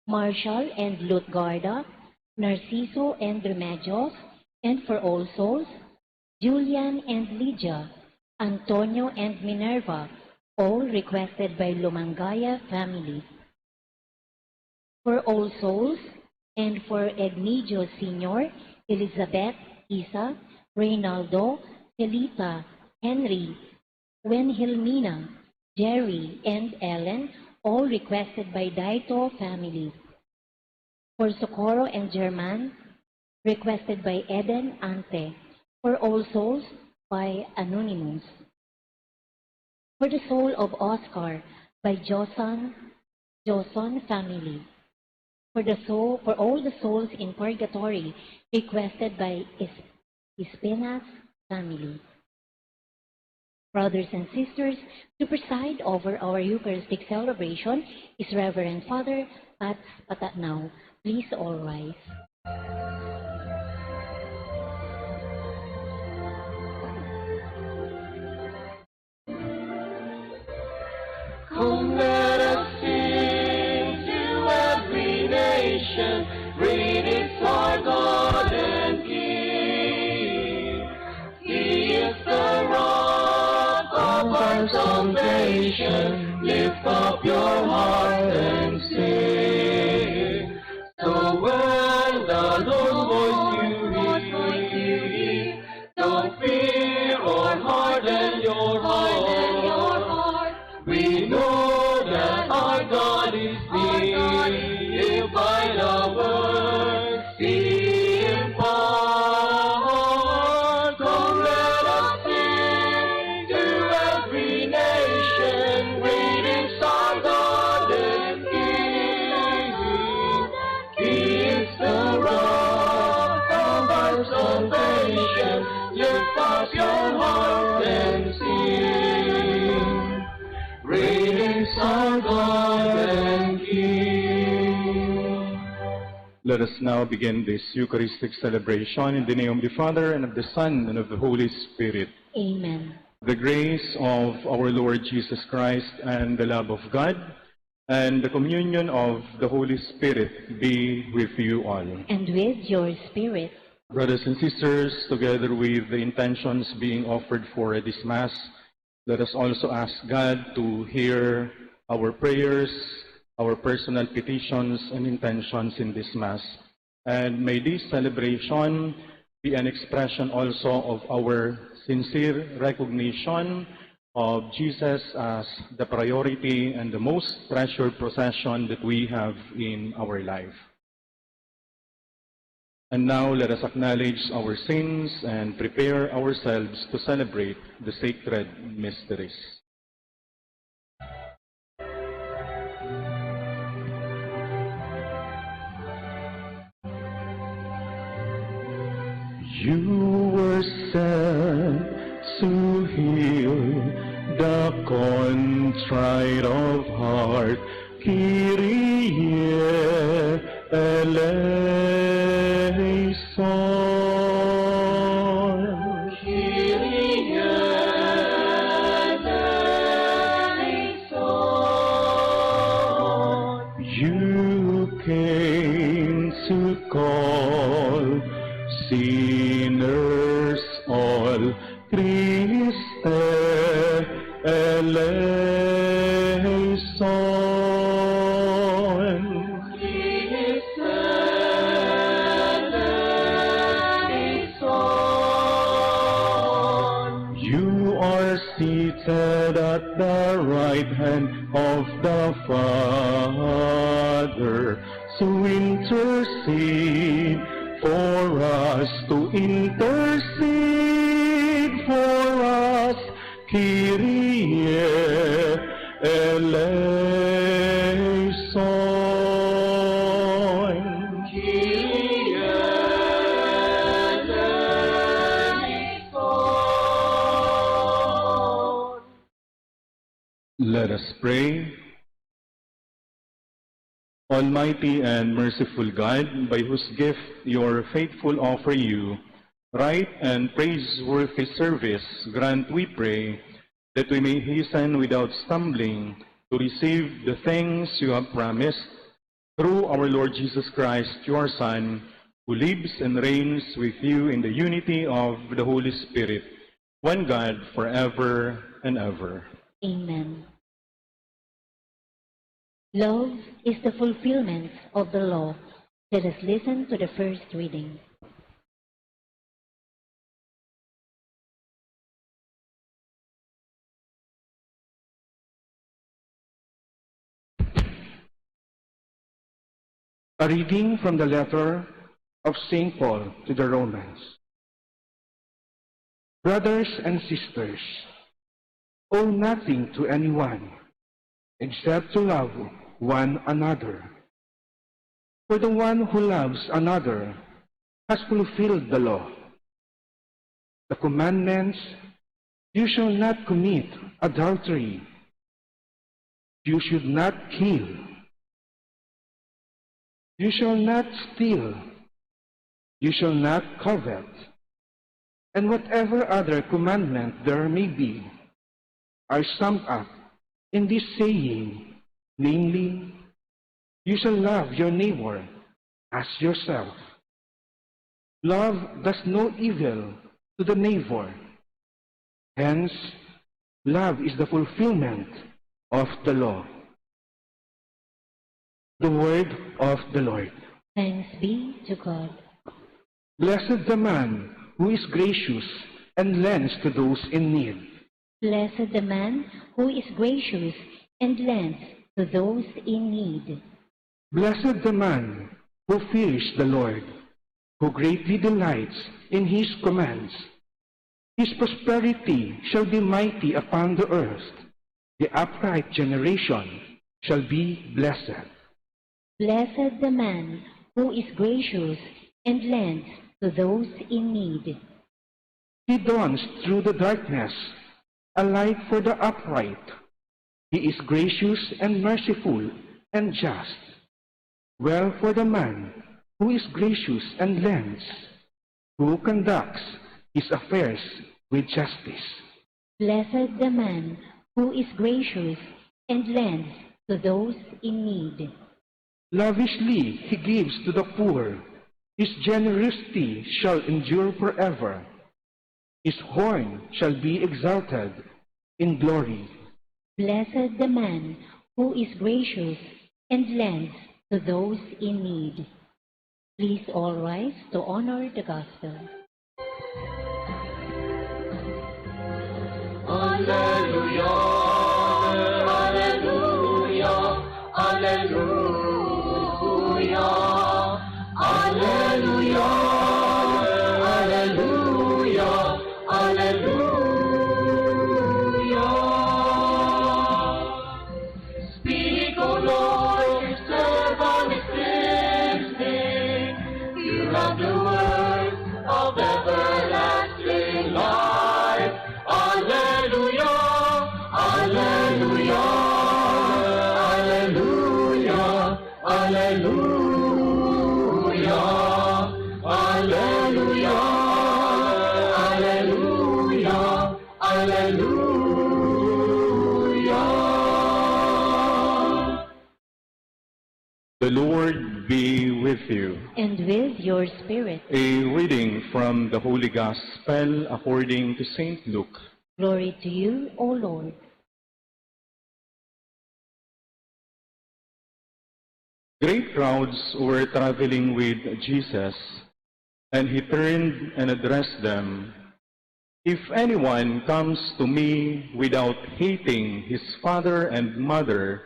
Marshall and Lutgarda, Narciso and Remedios, and for All Souls, Julian and Lydia, Antonio and Minerva, all requested by Lumangaya family. For All Souls, and for Egnidio Sr., Elizabeth, Isa, Reynaldo, Celita, Henry, Wenhilmina, Jerry, and Ellen, all requested by Daito family. For Socorro and German, requested by Eden Ante. For All Souls, by Anonymous. For the soul of Oscar, by Joson family. For all the souls in purgatory, requested by Ispenas family. Brothers and sisters, to preside over our Eucharistic celebration is Reverend Father Pat Patatnao. Please all rise. Come, let us sing to every nation, great is our God and King. He is the rock of our salvation. Lift up your heart and sing. So when the Lord's voice you hear, don't fear or harden your heart. We know that our God is near. If by the word see Him part, come let us sing to every nation. Great is our God and King. He is the rock of our salvation. Lift up your heart and sing. Great is our God and King. Let us now begin this Eucharistic celebration in the name of the Father, and of the Son, and of the Holy Spirit. Amen. The grace of our Lord Jesus Christ, and the love of God, and the communion of the Holy Spirit be with you all. And with your spirit. Brothers and sisters, together with the intentions being offered for this Mass, let us also ask God to hear our prayers, our personal petitions and intentions in this Mass. And may this celebration be an expression also of our sincere recognition of Jesus as the priority and the most treasured possession that we have in our life. And now let us acknowledge our sins and prepare ourselves to celebrate the sacred mysteries. You were sent to heal the contrite of heart. Kyrie eleison. Kyrie eleison. You came to call sinners all. Christe eleison. Christe eleison. You are seated at the right hand of the Father, to intercede for us, Kyrie eleison. Kyrie eleison. Let us pray. Almighty and merciful God, by whose gift your faithful offer you right and praiseworthy service, grant, we pray, that we may hasten without stumbling to receive the things you have promised, through our Lord Jesus Christ, your Son, who lives and reigns with you in the unity of the Holy Spirit, one God, forever and ever. Amen. Love is the fulfillment of the law. Let us listen to the first reading. A reading from the letter of St. Paul to the Romans. Brothers and sisters, owe nothing to anyone except to love one another. For the one who loves another has fulfilled the law. The commandments, you shall not commit adultery, you should not kill, you shall not steal, you shall not covet, and whatever other commandment there may be, are summed up in this saying, namely, you shall love your neighbor as yourself. Love does no evil to the neighbor. Hence, love is the fulfillment of the law. The word of the Lord. Thanks be to God. Blessed the man who is gracious and lends to those in need. Blessed the man who is gracious and lends to those in need. Blessed the man who fears the Lord, who greatly delights in his commands. His prosperity shall be mighty upon the earth. The upright generation shall be blessed. Blessed the man who is gracious and lends to those in need. He dawns through the darkness, a light for the upright. He is gracious and merciful and just. Well for the man who is gracious and lends, who conducts his affairs with justice. Blessed the man who is gracious and lends to those in need. Lavishly he gives to the poor. His generosity shall endure forever. His horn shall be exalted in glory. Blessed the man who is gracious and lends to those in need. Please all rise to honor the gospel. Alleluia, Alleluia, Alleluia, Alleluia, Alleluia, Alleluia. Speak, O Lord, your servant is listening. You have the words of everlasting life. Alleluia, Alleluia, Alleluia, Alleluia, Alleluia, Alleluia, Alleluia. The Lord be with you. And with your spirit. A reading from the Holy Gospel according to St. Luke. Glory to you, O Lord. Great crowds were traveling with Jesus, and he turned and addressed them. If anyone comes to me without hating his father and mother,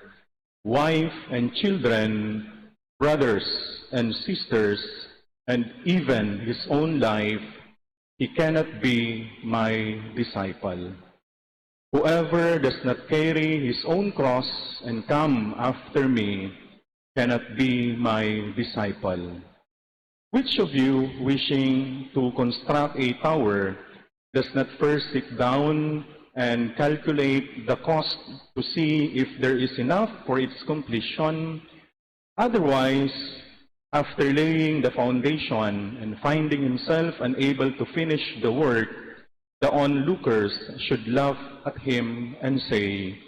wife and children, brothers and sisters, and even his own life, he cannot be my disciple. Whoever does not carry his own cross and come after me cannot be my disciple. Which of you, wishing to construct a tower, does not first sit down and calculate the cost to see if there is enough for its completion? Otherwise, after laying the foundation and finding himself unable to finish the work, the onlookers should laugh at him and say,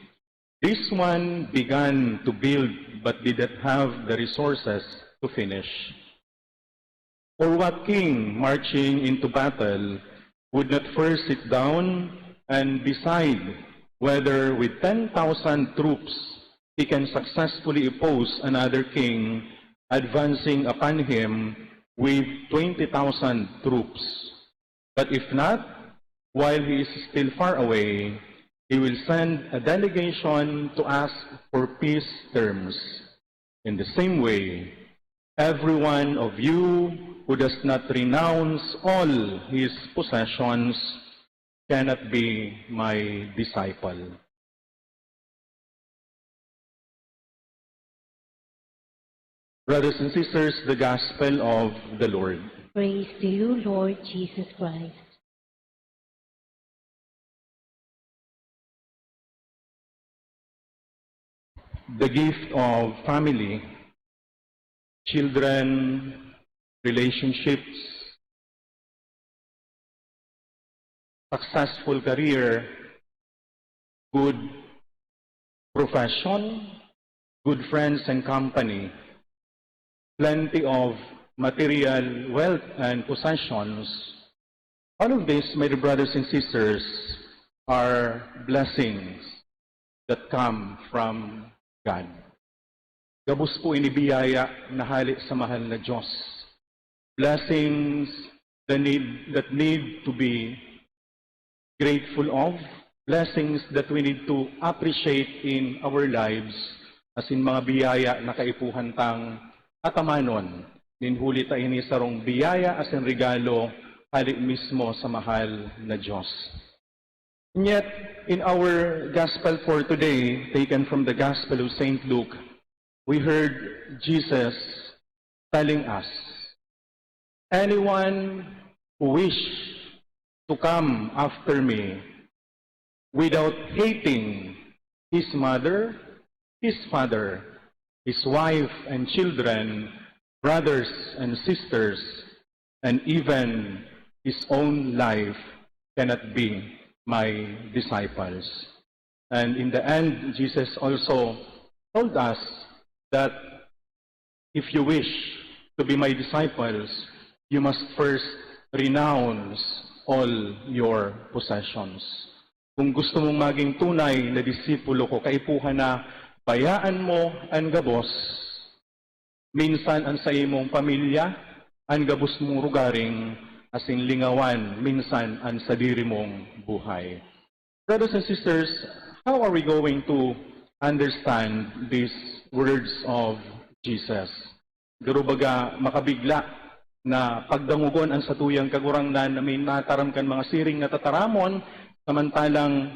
This one began to build but didn't have the resources to finish. Or what king marching into battle would not first sit down and decide whether with 10,000 troops he can successfully oppose another king advancing upon him with 20,000 troops? But if not, while he is still far away, he will send a delegation to ask for peace terms. In the same way, every one of you who does not renounce all his possessions cannot be my disciple. Brothers and sisters, the Gospel of the Lord. Praise to you, Lord Jesus Christ. The gift of family, children, relationships, successful career, good profession, good friends and company, plenty of material wealth and possessions. All of this, my dear brothers and sisters, are blessings that come from God. Gabos po inibiyaya na hali sa mahal na Diyos. Blessings that need to be grateful of. Blessings that we need to appreciate in our lives as in mga biyaya na kaipuhan tang atamanon. Ninhuli tayo ni sarong biyaya as in regalo hali mismo sa mahal na Diyos. And yet, in our gospel for today, taken from the Gospel of St. Luke, we heard Jesus telling us, anyone who wish to come after me without hating his mother, his father, his wife and children, brothers and sisters, and even his own life cannot be my disciples. And in the end, Jesus also told us that if you wish to be my disciples, you must first renounce all your possessions. Kung gusto mong maging tunay na disipulo ko, kaipuhan na bayaan mo ang gabos, minsan ang sa imong pamilya, ang gabos mong rugaring, asing lingawan, minsan ang sa diri mong buhay. Brothers and sisters, how are we going to understand these words of Jesus? Garubaga makabigla na pagdangugon ang satuyang kagurangnan na may nataram kan mga siring na tataramon, samantalang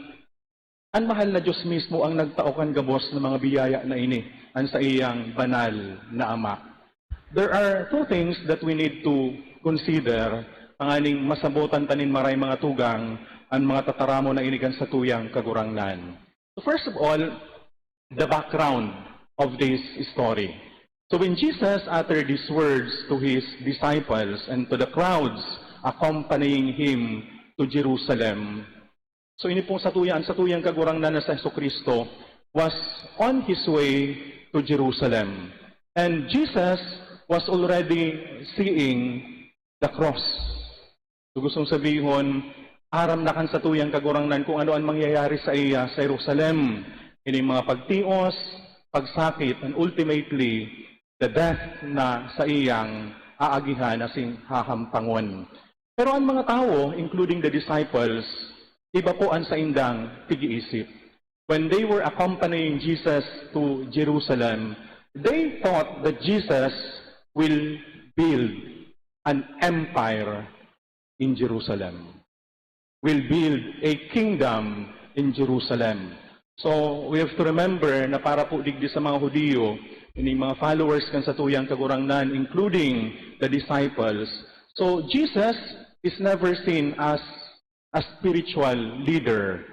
ang mahal na Diyos mismo ang nagtaokan gabos ng mga biyaya na ini, ang sa iyang banal na Ama. There are two things that we need to consider ang aning masabutan tanin maray mga tugang ang mga tataramo na inigan sa tuyang kagurangnan. So first of all, the background of this story. So when Jesus uttered these words to his disciples and to the crowds accompanying him to Jerusalem, so ini pong satuyang kagurangnan na sa Jesucristo was on his way to Jerusalem. And Jesus was already seeing the cross. So gustong sabihin, aram na kan sa tuyang kagurangnan kung ano ang mangyayari sa iya sa Jerusalem. Ini mga pagtios, pagsakit, and ultimately, the death na sa iyang aagihan asing hahampangon. Pero ang mga tao, including the disciples, iba po ang sa indang pag-iisip. When they were accompanying Jesus to Jerusalem, they thought that Jesus will build an empire in Jerusalem, will build a kingdom in Jerusalem. So, we have to remember na para po digdi sa mga Hudiyo, ini mga followers kan sa tuyang kagurangnan, including the disciples. So, Jesus is never seen as a spiritual leader,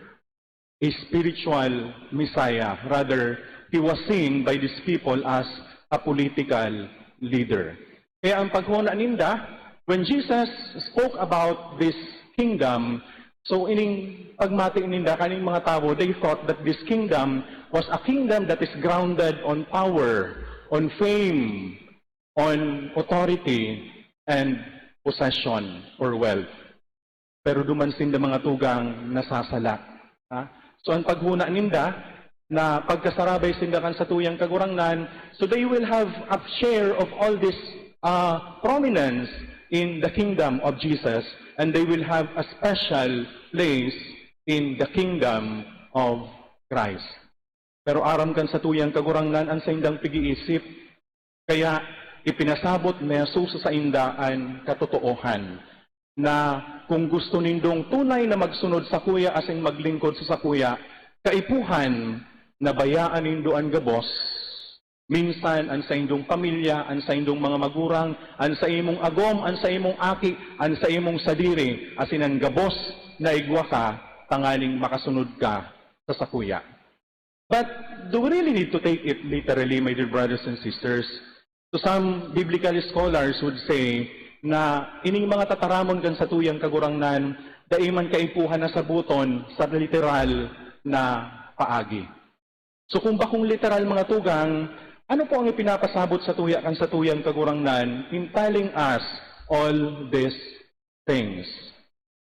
a spiritual Messiah. Rather, he was seen by these people as a political leader. Kaya ang paghuna ninda, when Jesus spoke about this kingdom, so ining pagmati ninda kaning mga tao, they thought that this kingdom was a kingdom that is grounded on power, on fame, on authority, and possession or wealth. Pero dumansin na mga tugang nasasala. Ha? So ang paghuna ninda, na pagkasarabay sindakan sa tuyang kagurangnan, so they will have a share of all this prominence in the kingdom of Jesus, and they will have a special place in the kingdom of Christ. Pero aram kan sa tuyang kagurangnan ang sa indang pag-iisip, kaya ipinasabot ni Jesus sa indaan katotoohan na kung gusto nindong tunay na magsunod sa kuya asing maglingkod sa kuya, kaipuhan na bayaan nindo ang gabos, minsan ang sa indong pamilya, ang sa indong mga magurang, ang sa imong agom, ang sa imong aki, ang sa imong sadiri, asin ang gabos na igwa ka, tangaling makasunod ka sa sakuya. But do we really need to take it literally, my dear brothers and sisters? So some biblical scholars would say na ining mga tataramon kan sa tuyang kagurangnan, daiman kaipuhan na sabuton sa literal na paagi. So kung bakong literal mga tugang, ano po ang ipinapasabot sa tuya kan sa tuyang kagurangnan in telling us all these things?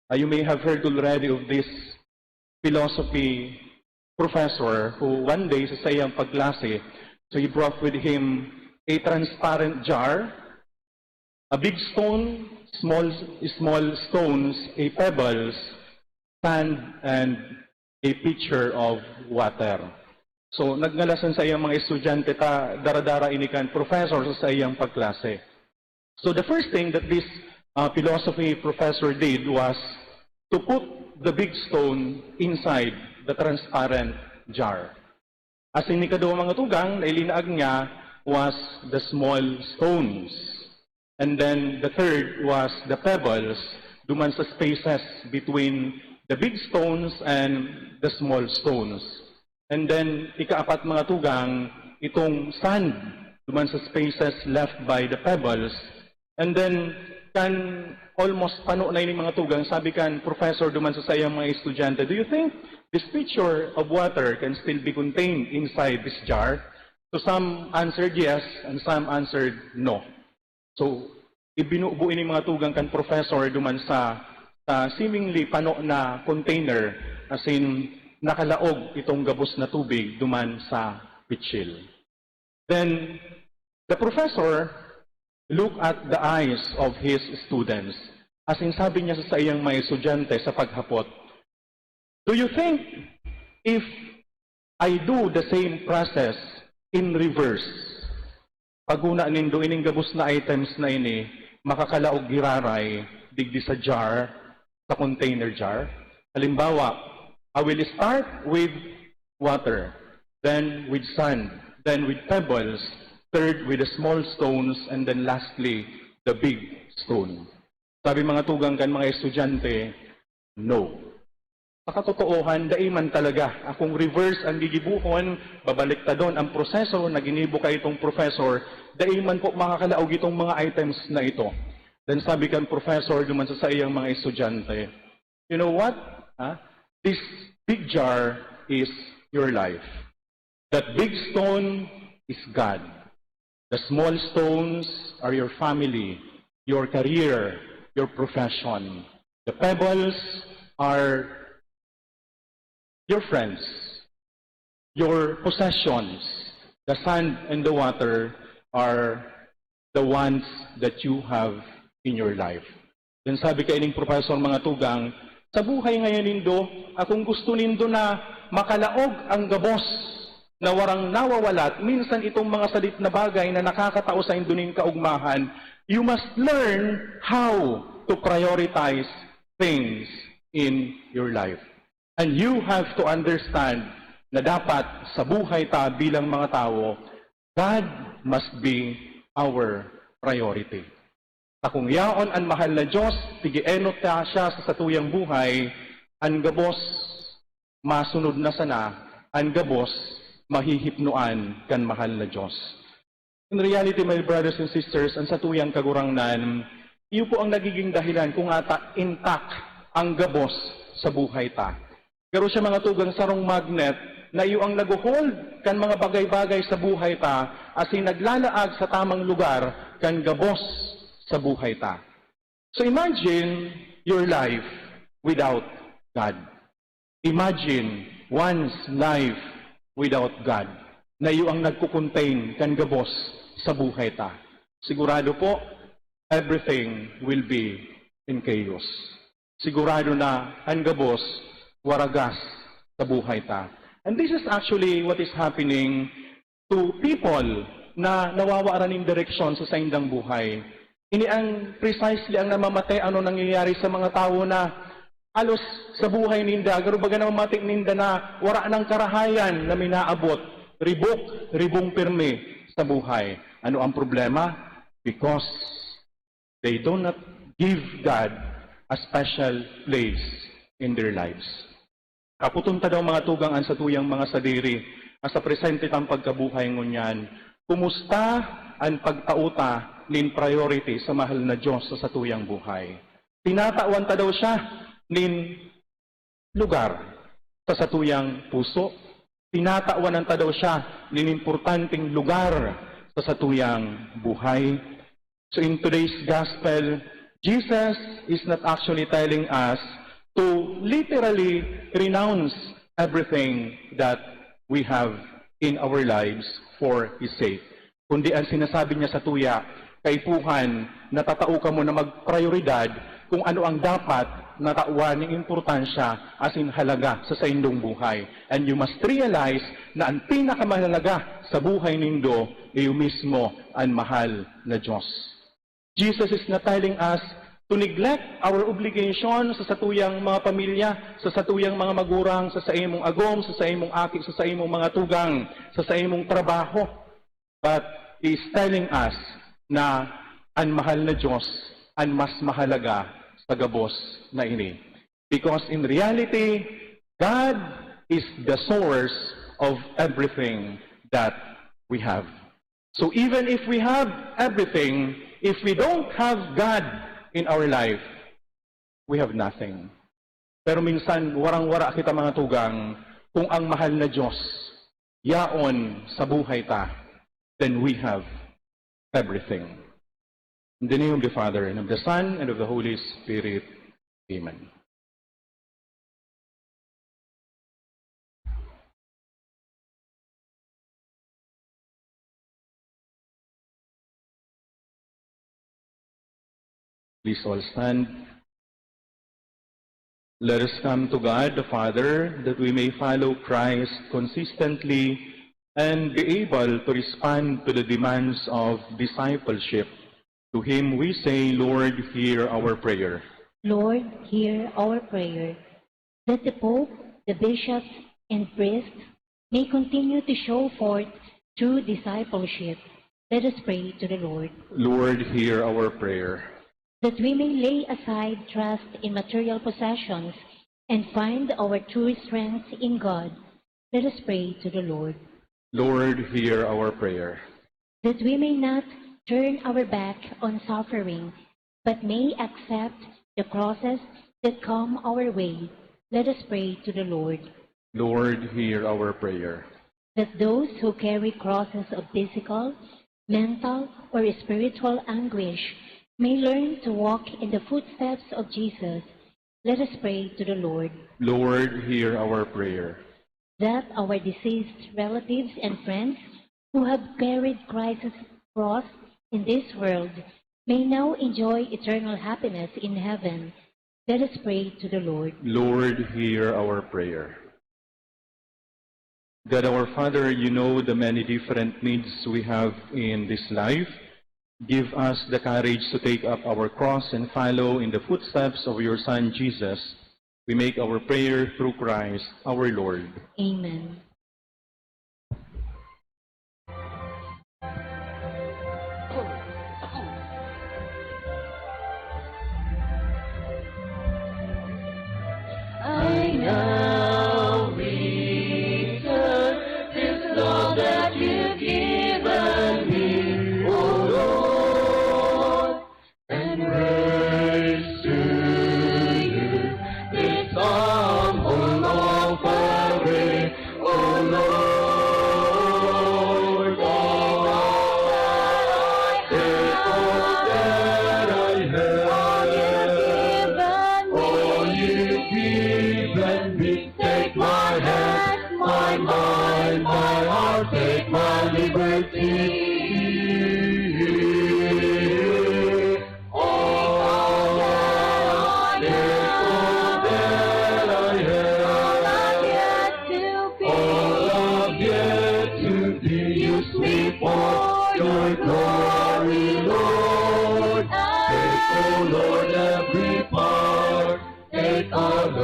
You may have heard already of this philosophy professor who one day sa sayang pagklase, so he brought with him a transparent jar, a big stone, small stones, a pebbles, sand, and a pitcher of water. So nagnalasan sa iyang mga estudyante ta daradara inikan professor sa iyang pagklase. So the first thing that this philosophy professor did was to put the big stone inside the transparent jar. As in ikaduwa mga tugang, nailinaag niya was the small stones. And then the third was the pebbles, duman sa spaces between the big stones and the small stones. And then ikaapat mga tugang, itong sand, duman sa spaces left by the pebbles. And then kan almost pano na ini mga tugang, sabi kan professor duman sa sayang mga estudyante, do you think this pitcher of water can still be contained inside this jar? So some answered yes, and some answered no. So ibinubuin ni mga tugang kan professor duman sa seemingly pano na container, as in nakalaog itong gabos na tubig duman sa pitchil. Then the professor look at the eyes of his students. As in sabi niya sa iyang mga estudyante sa paghapot, do you think if I do the same process in reverse, paguna nindo ining gabos na items na ini, makakalaog giraray digdi sa jar, sa container jar? Halimbawa, I will start with water, then with sand, then with pebbles, third with the small stones, and then lastly, the big stone. Sabi mga tugang kan mga estudyante, no. Sa katotoohan, daiman talaga. Akong reverse ang gigibuhon, babalik ta doon ang proseso na ginibo ka itong professor, daiman po makakalaog itong mga items na ito. Then sabi kan professor duman sa iyang mga estudyante, you know what? This big jar is your life. That big stone is God. The small stones are your family, your career, your profession. The pebbles are your friends, your possessions. The sand and the water are the ones that you have in your life. Then sabi ka ining professor mga tugang, sa buhay ngayon nindo, akong gusto nindo na makalaog ang gabos na warang nawawalat, minsan itong mga salit na bagay na nakakatao sa induning kaugmahan, you must learn how to prioritize things in your life. And you have to understand na dapat sa buhay ta bilang mga tao, God must be our priority. Kung yaon ang mahal na Diyos, tigienot ta siya sa satuyang buhay, ang gabos masunod na sana, ang gabos mahihipnuan kan mahal na Diyos. In reality, my brothers and sisters, ang satuyang kagurangnan, iyo po ang nagiging dahilan kung ata intact ang gabos sa buhay ta. Pero siya mga tugang sarong magnet, na iyo ang naguhold kan mga bagay-bagay sa buhay ta, asin naglalaag sa tamang lugar kan gabos sa buhay ta. So imagine your life without God. Imagine one's life without God, na iyo ang nagkukontain kan gabos sa buhay ta. Sigurado po, everything will be in chaos. Sigurado na ang gabos, waragas sa buhay ta. And this is actually what is happening to people na nawawaaran ng direksyon sa saindang buhay. Ini ang precisely ang namamatay ano nangyayari sa mga tao na alos sa buhay ninda, garo baga namamatay ninda na wara ng karahayan na minaabot, ribong pirmi sa buhay. Ano ang problema? Because they do not give God a special place in their lives. Kaputunta daw mga tugangan sa tuyang mga sadiri, sa presente tang pagkabuhay ngunyan, kumusta ang pagtauta nin priority sa mahal na Diyos sa tuyang buhay. Tinatawan ta daw siya nin lugar sa satuyang puso. Tinatawan ta daw siya nin importanteng lugar sa satuyang buhay. So in today's gospel, Jesus is not actually telling us to literally renounce everything that we have in our lives for His sake. Kundi ang sinasabi niya sa tuya, kaipuhan, natatao ka mo na magprioridad kung ano ang dapat natawan ng importansya as in halaga sa saindong buhay. And you must realize na ang pinakamahalaga sa buhay nindo ay mismo ang mahal na Diyos. Jesus is not telling us to neglect our obligation sa satuyang mga pamilya, sa satuyang mga magurang, sa saimong agom, sa saimong aki, sa saimong mga tugang, sa saimong trabaho. But He is telling us na ang mahal na Diyos ang mas mahalaga sa gabos na ini. Because in reality, God is the source of everything that we have. So even if we have everything, if we don't have God in our life, we have nothing. Pero minsan, warang-wara kita mga tugang, kung ang mahal na Diyos, yaon sa buhay ta, then we have everything. In the name of the Father, and of the Son, and of the Holy Spirit. Amen. Please all stand. Let us come to God the Father, that we may follow Christ consistently and be able to respond to the demands of discipleship. To Him we say, Lord, hear our prayer. Lord, hear our prayer, that the Pope, the bishops, and priests may continue to show forth true discipleship. Let us pray to the Lord. Lord, hear our prayer. That we may lay aside trust in material possessions and find our true strength in God. Let us pray to the Lord. Lord, hear our prayer. That we may not turn our back on suffering, but may accept the crosses that come our way. Let us pray to the Lord. Lord, hear our prayer. That those who carry crosses of physical, mental, or spiritual anguish may learn to walk in the footsteps of Jesus. Let us pray to the Lord. Lord, hear our prayer. That our deceased relatives and friends who have carried Christ's cross in this world may now enjoy eternal happiness in heaven. Let us pray to the Lord. Lord, hear our prayer. God our Father, you know the many different needs we have in this life. Give us the courage to take up our cross and follow in the footsteps of your Son, Jesus. We make our prayer through Christ, our Lord. Amen. I now return this love that you've given me, O Lord, and raise to you this humble offering, O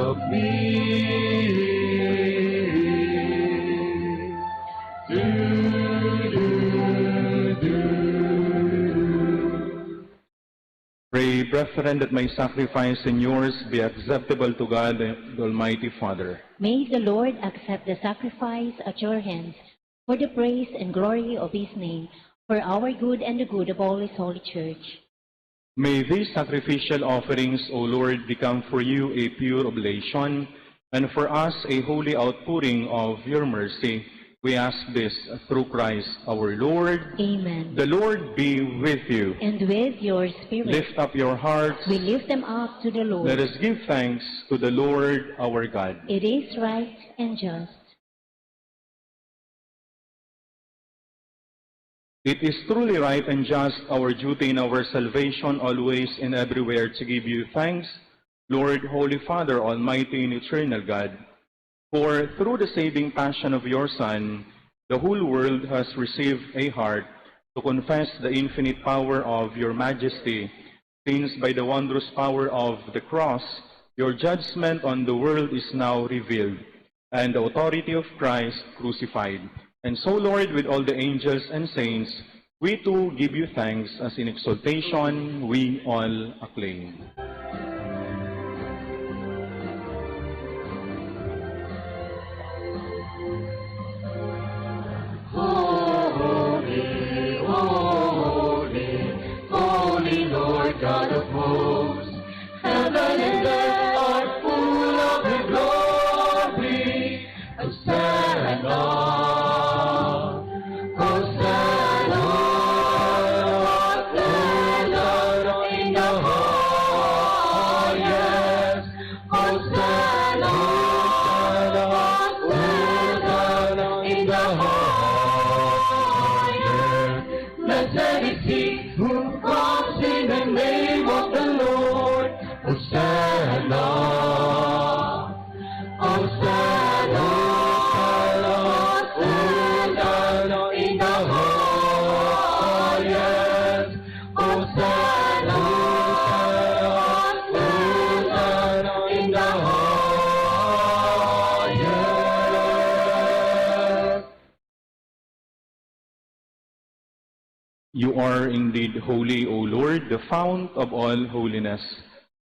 of me. Pray, brethren, that my sacrifice and yours be acceptable to God, the Almighty Father. May the Lord accept the sacrifice at your hands for the praise and glory of his name, for our good and the good of all his holy church. May these sacrificial offerings, O Lord, become for you a pure oblation, and for us a holy outpouring of your mercy. We ask this through Christ our Lord. Amen. The Lord be with you. And with your spirit, Lift up your hearts. we lift them up to the Lord. Let us give thanks to the Lord our God. It is right and just. It is truly right and just, our duty in our salvation, always and everywhere to give you thanks, Lord, Holy Father, Almighty and Eternal God. For through the saving passion of your Son, the whole world has received a heart to confess the infinite power of your majesty, since by the wondrous power of the cross, your judgment on the world is now revealed, and the authority of Christ crucified. And so, Lord, with all the angels and saints, we too give you thanks, as in exaltation we all acclaim. Holy, holy, holy Lord God of hosts, heaven and earth are full of your glory. Hosanna, Hosanna, Hosanna in the highest. Hosanna, Hosanna in the highest. Blessed is he who comes in the name of the Lord. Hosanna, Hosanna, Hosanna in the highest. Hosanna, Hosanna in the highest. You are indeed holy, O Lord, the fount of all holiness.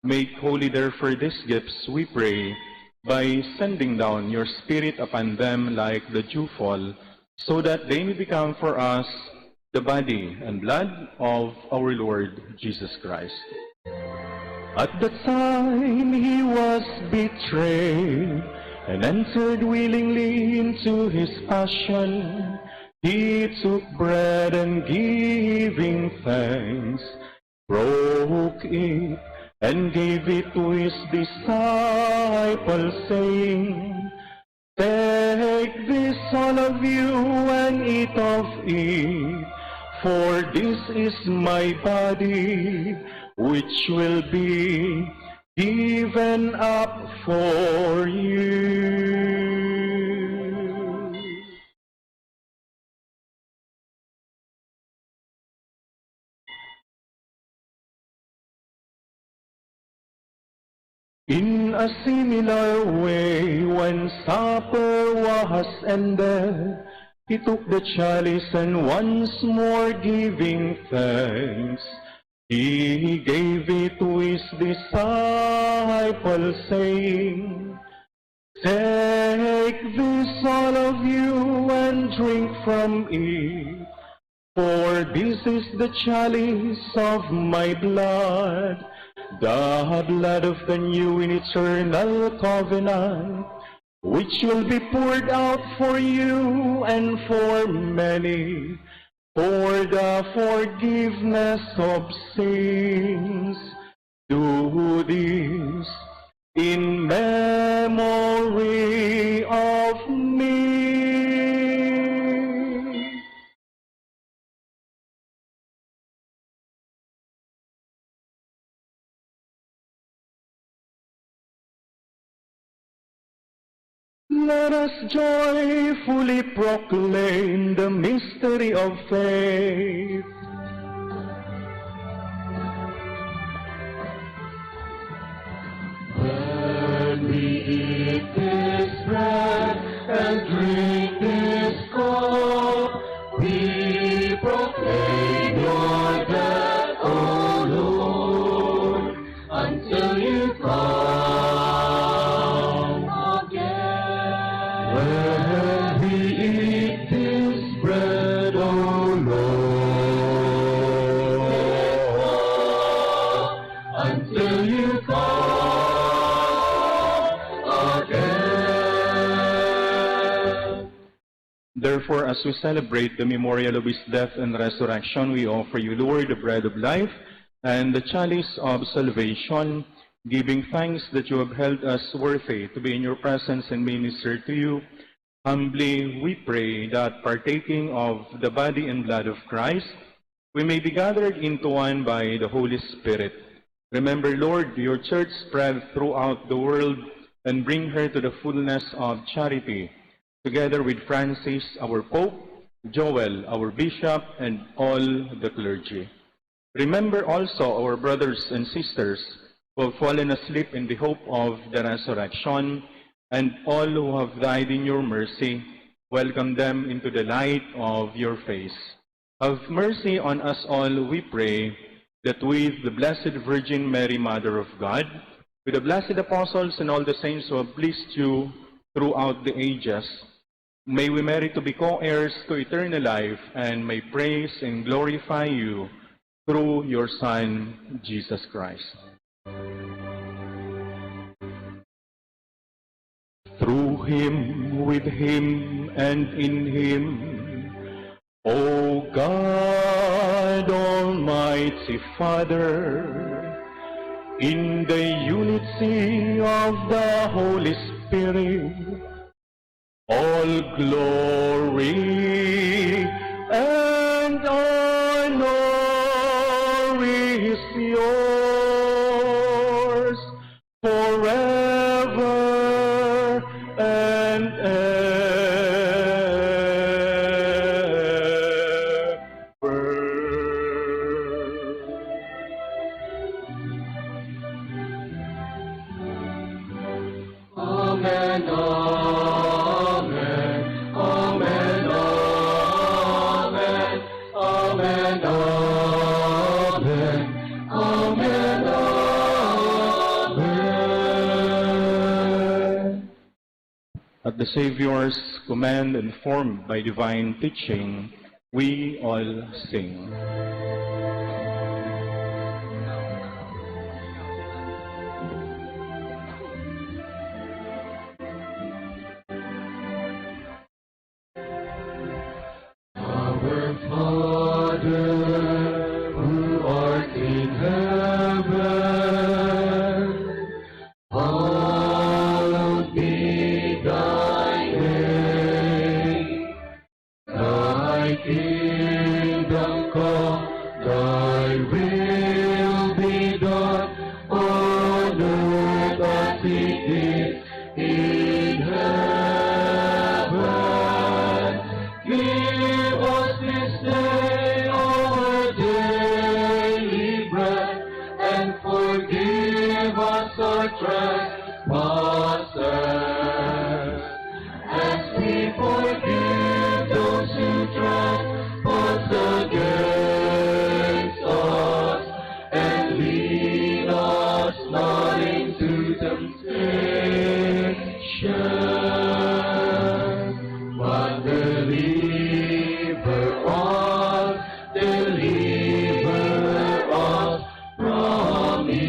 Make holy therefore these gifts, we pray, by sending down your Spirit upon them like the dewfall, so that they may become for us the body and blood of our Lord Jesus Christ. At the time he was betrayed and entered willingly into his passion, he took bread and giving thanks, broke it and gave it to his disciples, saying, "Take this, all of you, and eat of it, for this is my body, which will be given up for you." In a similar way, when supper was ended, he took the chalice and once more giving thanks, he gave it to his disciples, saying, "Take this, all of you, and drink from it, for this is the chalice of my blood, the blood of the new and eternal covenant, which will be poured out for you and for many, for the forgiveness of sins. Do this in memory of me." Let us joyfully proclaim the mystery of faith. When we eat this bread and drink this cup, we proclaim your death, O Lord, until you come again. When we eat this bread, O Lord, until you come again. Therefore, as we celebrate the memorial of his death and resurrection, we offer you, Lord, the bread of life and the chalice of salvation, giving thanks that you have held us worthy to be in your presence and minister to you. Humbly we pray that, partaking of the body and blood of Christ, we may be gathered into one by the Holy Spirit. Remember, Lord, your church spread throughout the world and bring her to the fullness of charity, together with Francis, our Pope, Joel, our Bishop, and all the clergy. Remember also our brothers and sisters who have fallen asleep in the hope of the resurrection, and all who have died in your mercy. Welcome them into the light of your face. Have mercy on us all, we pray, that with the Blessed Virgin Mary, Mother of God, with the blessed apostles and all the saints who have pleased you throughout the ages, may we merit to be co-heirs to eternal life, and may praise and glorify you through your Son, Jesus Christ. Through him, with him, and in him, O God, Almighty Father, in the unity of the Holy Spirit, all glory and honor is yours forever and Amen, amen, amen, amen, amen, amen, amen. At the Savior's command and formed by divine teaching, we all sing. Our Father, who art in heaven, hallowed be thy name. Thy kingdom come, thy will be done, on earth as it is in heaven. Give us this day our daily bread, and forgive us our trespasses, as we forgive those who trespass against us. And lead us not into temptation, but deliver us from evil.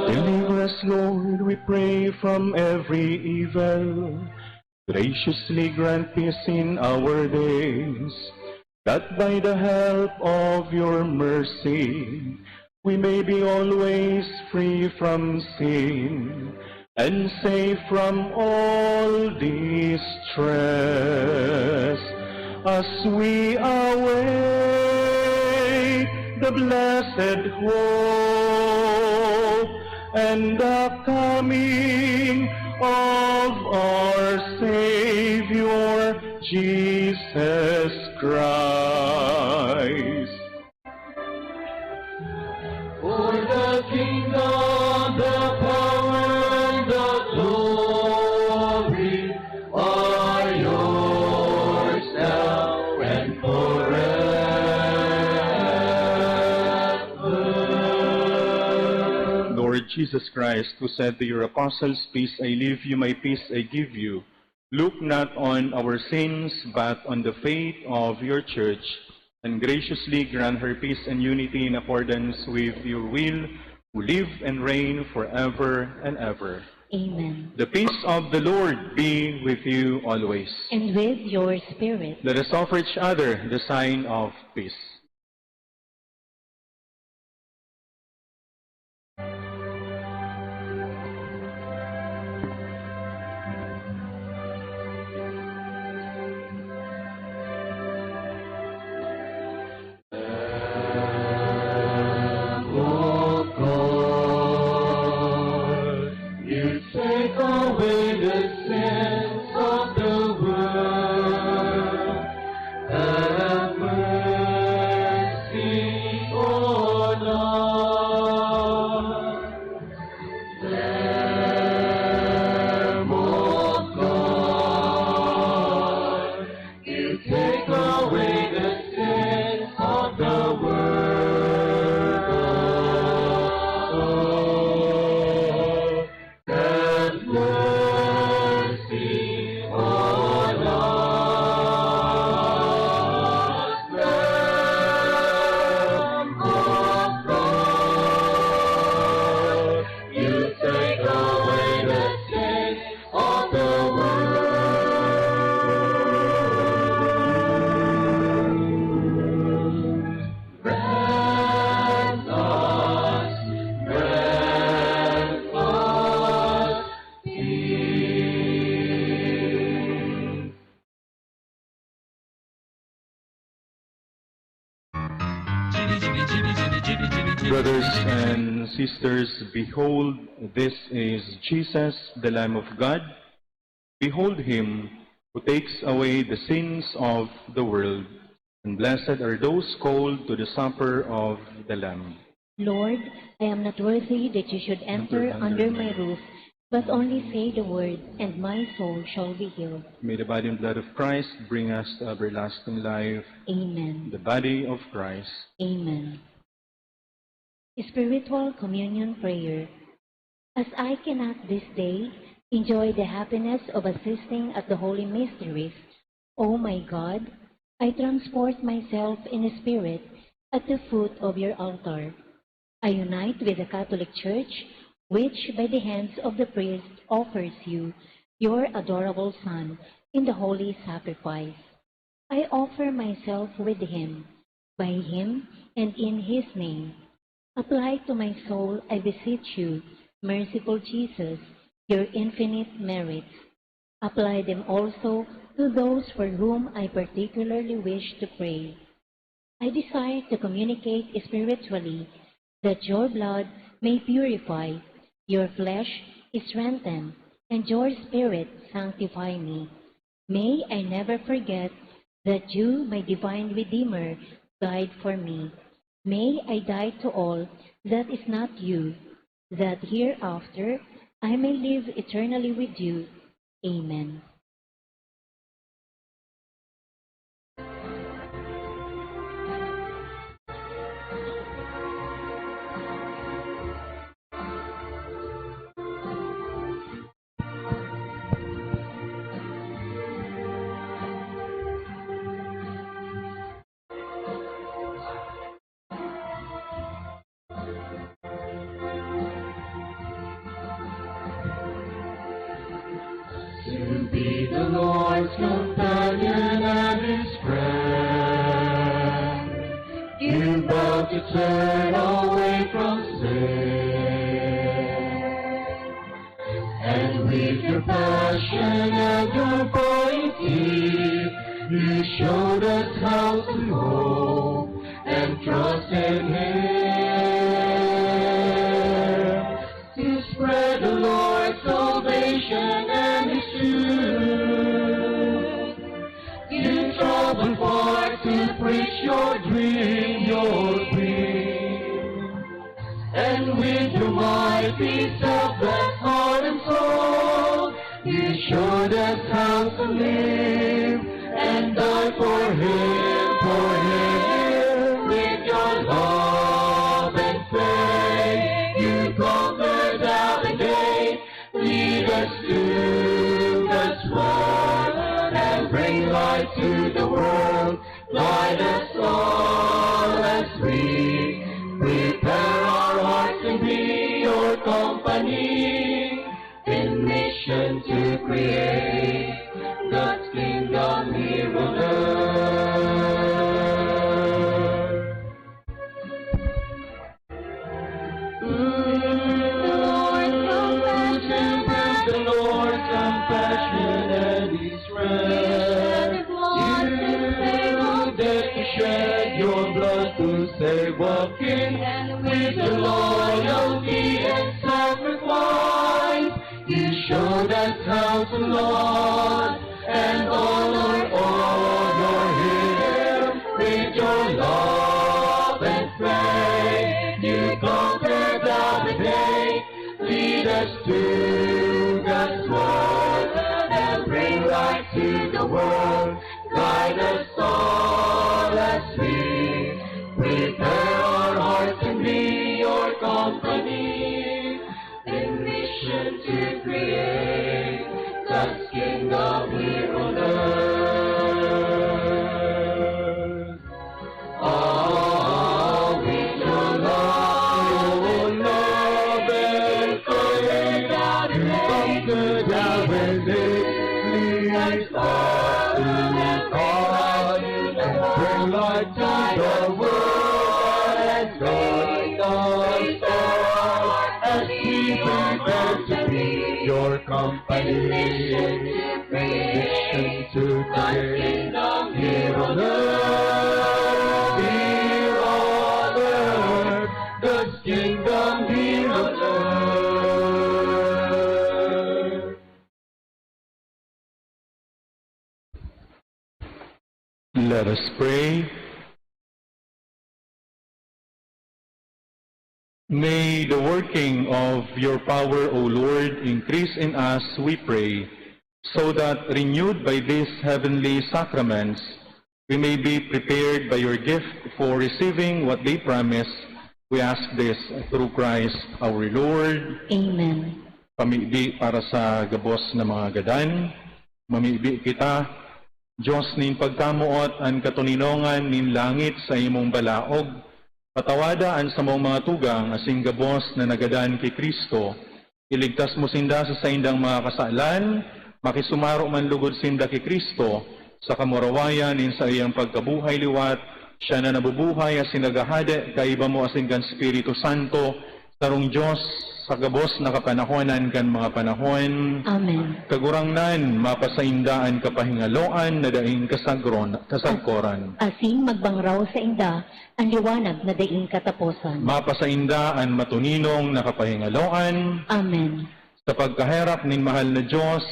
Deliver us, Lord, we pray, from every evil. Graciously grant peace in our days, that by the help of your mercy we may be always free from sin and safe from all distress, as we await the blessed hope and the coming of our Savior, Jesus Christ. For the kingdom and forever. Lord Jesus Christ, who said to your apostles, "Peace I leave you, my peace I give you," look not on our sins, but on the faith of your church, and graciously grant her peace and unity in accordance with your will, who live and reign forever and ever. Amen. The peace of the Lord be with you always. And with your spirit. Let us offer each other the sign of peace. Brothers and sisters, behold, this is Jesus, the Lamb of God. Behold him who takes away the sins of the world. And blessed are those called to the supper of the Lamb. Lord, I am not worthy that you should enter under my roof, but only say the word, and my soul shall be healed. May the body and blood of Christ bring us to everlasting life. Amen. The body of Christ. Amen. Spiritual Communion Prayer. As I cannot this day enjoy the happiness of assisting at the Holy Mysteries, O my God, I transport myself in spirit at the foot of your altar. I unite with the Catholic Church, which by the hands of the priest offers you, your adorable Son, in the holy sacrifice. I offer myself with him, by him, and in his name. Apply to my soul, I beseech you, merciful Jesus, your infinite merits. Apply them also to those for whom I particularly wish to pray. I desire to communicate spiritually, that your blood may purify, your flesh strengthen, and your spirit sanctify me. May I never forget that you, my divine Redeemer, died for me. May I die to all that is not you, that hereafter I may live eternally with you. Amen. To be the Lord's companion and his friend, you vow to turn away from sin, and with your passion and your piety, you showed us how to hope and trust in him, to spread the Lord's salvation and his truth. You traveled far to preach your dream, and with your mighty selfless heart and soul, you showed us how to live and die for him. Guide us all as we prepare our hearts to be your company, in mission to create God's kingdom here on earth. The Lord's compassion and His wrath. You that you shed your blood to save, walking with the loyalty and sacrifice. You showed us how to love and honor Him with your love and faith. You conquered the day, lead us to God's word and bring light to the world. Guide us all as we prepare our hearts to be your company, in mission to create God's kingdom here on earth. Oh, with your love and faith, you conquered our day, lead us to God and bring light to the world, and guide us all as we prepare to be your company, mission to create here on earth, God's kingdom here on earth. Let us pray. May the working of your power, O Lord, increase in us, we pray, so that, renewed by these heavenly sacraments, we may be prepared by your gift for receiving what they promise. We ask this through Christ our Lord. Amen. Pamibi para sa gabos na mga gadan, mamibi kita, Diyos nin pagkamuot ang katuninongan nin langit sa imong balaog, patawadaan sa mong mga tugang asing gabos na nagadan kay Kristo, iligtas mo sinda sa saindang mga kasalan, makisumaro man lugod sinda kay Kristo, sa kamurawayan nin sa iyang pagkabuhay liwat, siya na nabubuhay as sinagahade, kaiba mo asing kan Espiritu Santo, sarong Diyos, sa gabos na kapanahonan kan mga panahon. Amen. Kagurangnan, mapasaindaan kapahingaloan na daing kasagkoran. Asing magbangraw sa inda, ang liwanag na daing katapusan. Mapasaindaan matuninong na kapahingaloan. Amen. Sa pagkaherap ning mahal na Diyos,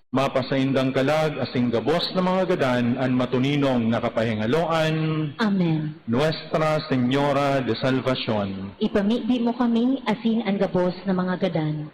mapasaindang kalag asing gabos na mga gadan an matuninong na kapahingaloan. Amen. Nuestra Señora de Salvación. Ipamibi mo kami asin ang gabos na mga gadan.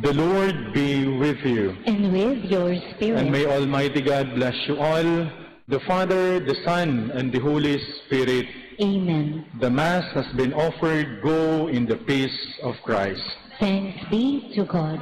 The Lord be with you. And with your spirit. And may Almighty God bless you all, the Father, the Son, and the Holy Spirit. Amen. The Mass has been offered. Go in the peace of Christ. Thanks be to God.